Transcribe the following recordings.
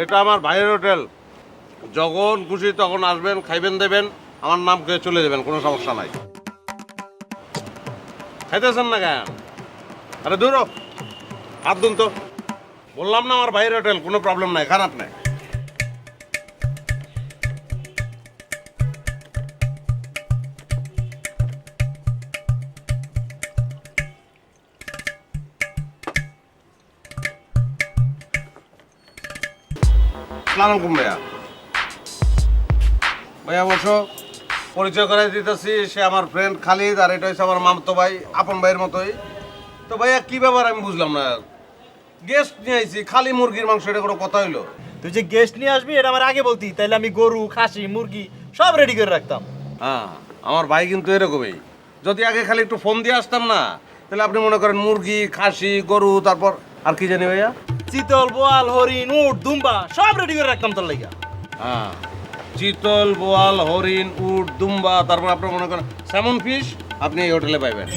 এটা আমার ভাইয়ের হোটেল। যখন খুশি তখন আসবেন, খাইবেন দেবেন, আমার নাম খেয়ে চলে যাবেন, কোনো সমস্যা নাই। খাইতেছেন না কেন? আরে দূর হ, হাত দুন তো। বললাম না আমার ভাইয়ের হোটেল, কোনো প্রবলেম নাই, খারাপ নাই। আসসালামু আলাইকুম ভাইয়া। ভাইয়া বসো, পরিচয় করাই দিতেছি। সে আমার ফ্রেন্ড খালিদ, আর এটা হচ্ছে আমার মামতো ভাই, আপন ভাইয়ের মতোই। তো ভাইয়া কি ব্যাপার আমি বুঝলাম না, গেস্ট নিয়ে আইছি, খালি মুরগির মাংস, এটা কোনো কথা হইলো? তুই যে গেস্ট নিয়ে আসবি এটা আমার আগে বলতি, তাইলে আমি গরু খাসি মুরগি সব রেডি করে রাখতাম। হ্যাঁ, আমার ভাই কিন্তু এরকমই। যদি আগে খালি একটু ফোন দিয়ে আসতাম না, তাহলে আপনি মনে করেন মুরগি, খাসি, গরু, তারপর আর কি জানি ভাইয়া, চিতল বোয়াল হরিণ উট দুম্বা সব রেডি করে রাখতাম তোর লাগা। হ্যাঁ, চিতল, বোয়াল, হরিণ, উট, দুম্বা, তারপর আপনার মনে করেন স্যামন ফিশ আপনি এই হোটেলে পাইবেন।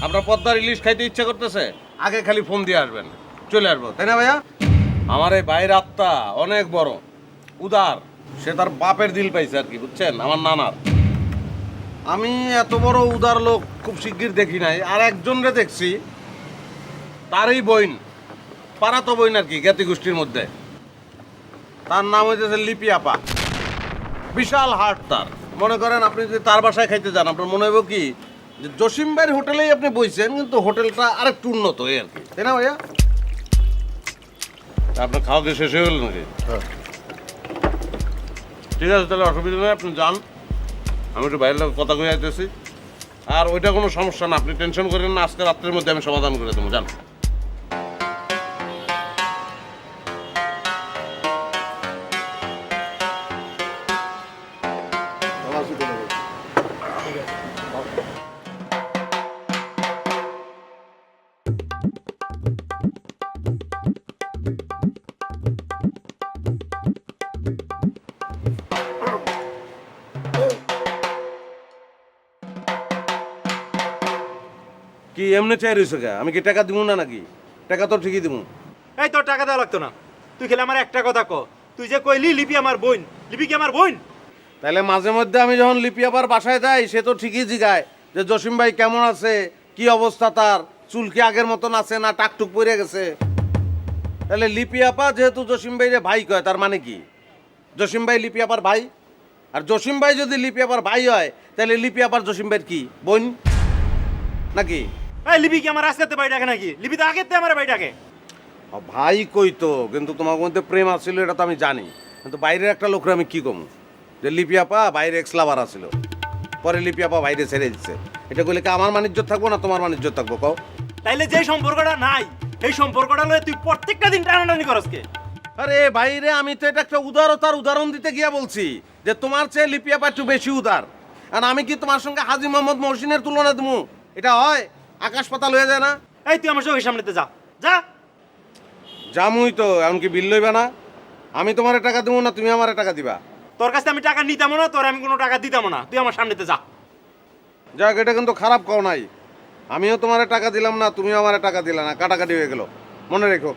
আপনার পদ্মার ইলিশ খাইতে ইচ্ছা করতেছে, আগে খালি ফোন দিয়ে আসবেন, চলে আসবো, তাই না ভাইয়া? আমার এই ভাইয়ের আত্মা অনেক বড়, উদার। সে তার বাপের দিল পাইছে আর কি, বুঝছেন, আমার নানার। আমি এত বড় উদার লোক খুব শিগগির দেখি নাই। আর একজনরে দেখছি, তারই বইন, পাড়াতো বইন আর কি, জ্ঞাতি গোষ্ঠীর মধ্যে। তার নাম হইতেছে লিপি আপা। বিশাল হাট তার। মনে করেন আপনি যদি তার বাসায় খাইতে যান, আপনার মনে হইব কি যে জসিম ভাইয়ের হোটেলেই আপনি বইছেন, কিন্তু হোটেলটা আরেকটু উন্নত এই আর কি, তাই না ভাইয়া? আপনার খাওয়া কি শেষ হয়ে গেল নাকি? ঠিক আছে, তাহলে অসুবিধা নেই, আপনি যান। আমি একটু বাইরের লোক কথা কয়ে আইতেছি। আর ওইটা কোনো সমস্যা না, আপনি টেনশন করেন না, আজকে রাত্রের মধ্যে আমি সমাধান করে দেবো, যান। কি এমনি চাই রয়েছে কে? আমি কি টাকা দিব না নাকি? টাকা তো ঠিকই দিব। এই তোর টাকা দেওয়া লাগতো না, তুই খেলে আমার একটা কথা ক। তুই যে কইলি লিপি আমার বোন, লিপি কি আমার বোন? তাহলে মাঝে মধ্যে আমি যখন লিপি আপার বাসায় যাই, সে তো ঠিকই জিগায় যে জসিম ভাই কেমন আছে, কি অবস্থা তার, চুল কি আগের মতন আছে না টাকটুক পড়ে গেছে। তাহলে লিপি আপা যেহেতু জসিম ভাইরে ভাই কয়, তার মানে কি জসিম ভাই লিপি আপার ভাই? আর জসিম ভাই যদি লিপি আপার ভাই হয়, তাহলে লিপি আপার জসিম ভাইয়ের কি বোন নাকি? এই লিপি কি আমার আজকে বাড়ি ডাকে নাকি? লিপি তো আগের আমার বাড়ি ডাকে। ভাই কই তো, কিন্তু তোমার মধ্যে প্রেম আছিল এটা তো আমি জানি, কিন্তু বাইরের একটা লোকরে আমি কি কমু যে লিপি আপা বাইরে এক্স লাভার আছিল, পরে লিপি আপা বাইরে ছেড়ে দিচ্ছে। এটা কইলে কি আমার মানিজ্য থাকবো না তোমার মানিজ্য থাকবো কও? তাইলে যে সম্পর্কটা নাই এই সম্পর্কটা লয়ে তুই প্রত্যেকটা দিন টানাটানি করস কে? আরে বাইরে আমি তো এটা একটা উদারতার উদাহরণ দিতে গিয়া বলছি যে তোমার চেয়ে লিপি আপা একটু বেশি উদার। আর আমি কি তোমার সঙ্গে হাজী মোহাম্মদ মহসিনের তুলনা দেবো? এটা হয়? আকাশ পাতাল হয়ে যায় না? এই তুই আমার চোখের সামনেতে যা যা। জামুই তো, এমনকি বিল লইবা না? আমি তোমার টাকা দেবো না তুমি আমার টাকা দিবা? তোর কাছে আমি টাকা নিতাম না, তোর আমি কোনো টাকা দিতাম না, তুই আমার সামনেতে যা। যাক, এটা কিন্তু খারাপ কও নাই। আমিও তোমার টাকা দিলাম না, তুমিও আমার টাকা দিলা না, কাটাকাটি হয়ে গেল, মনে রেখো।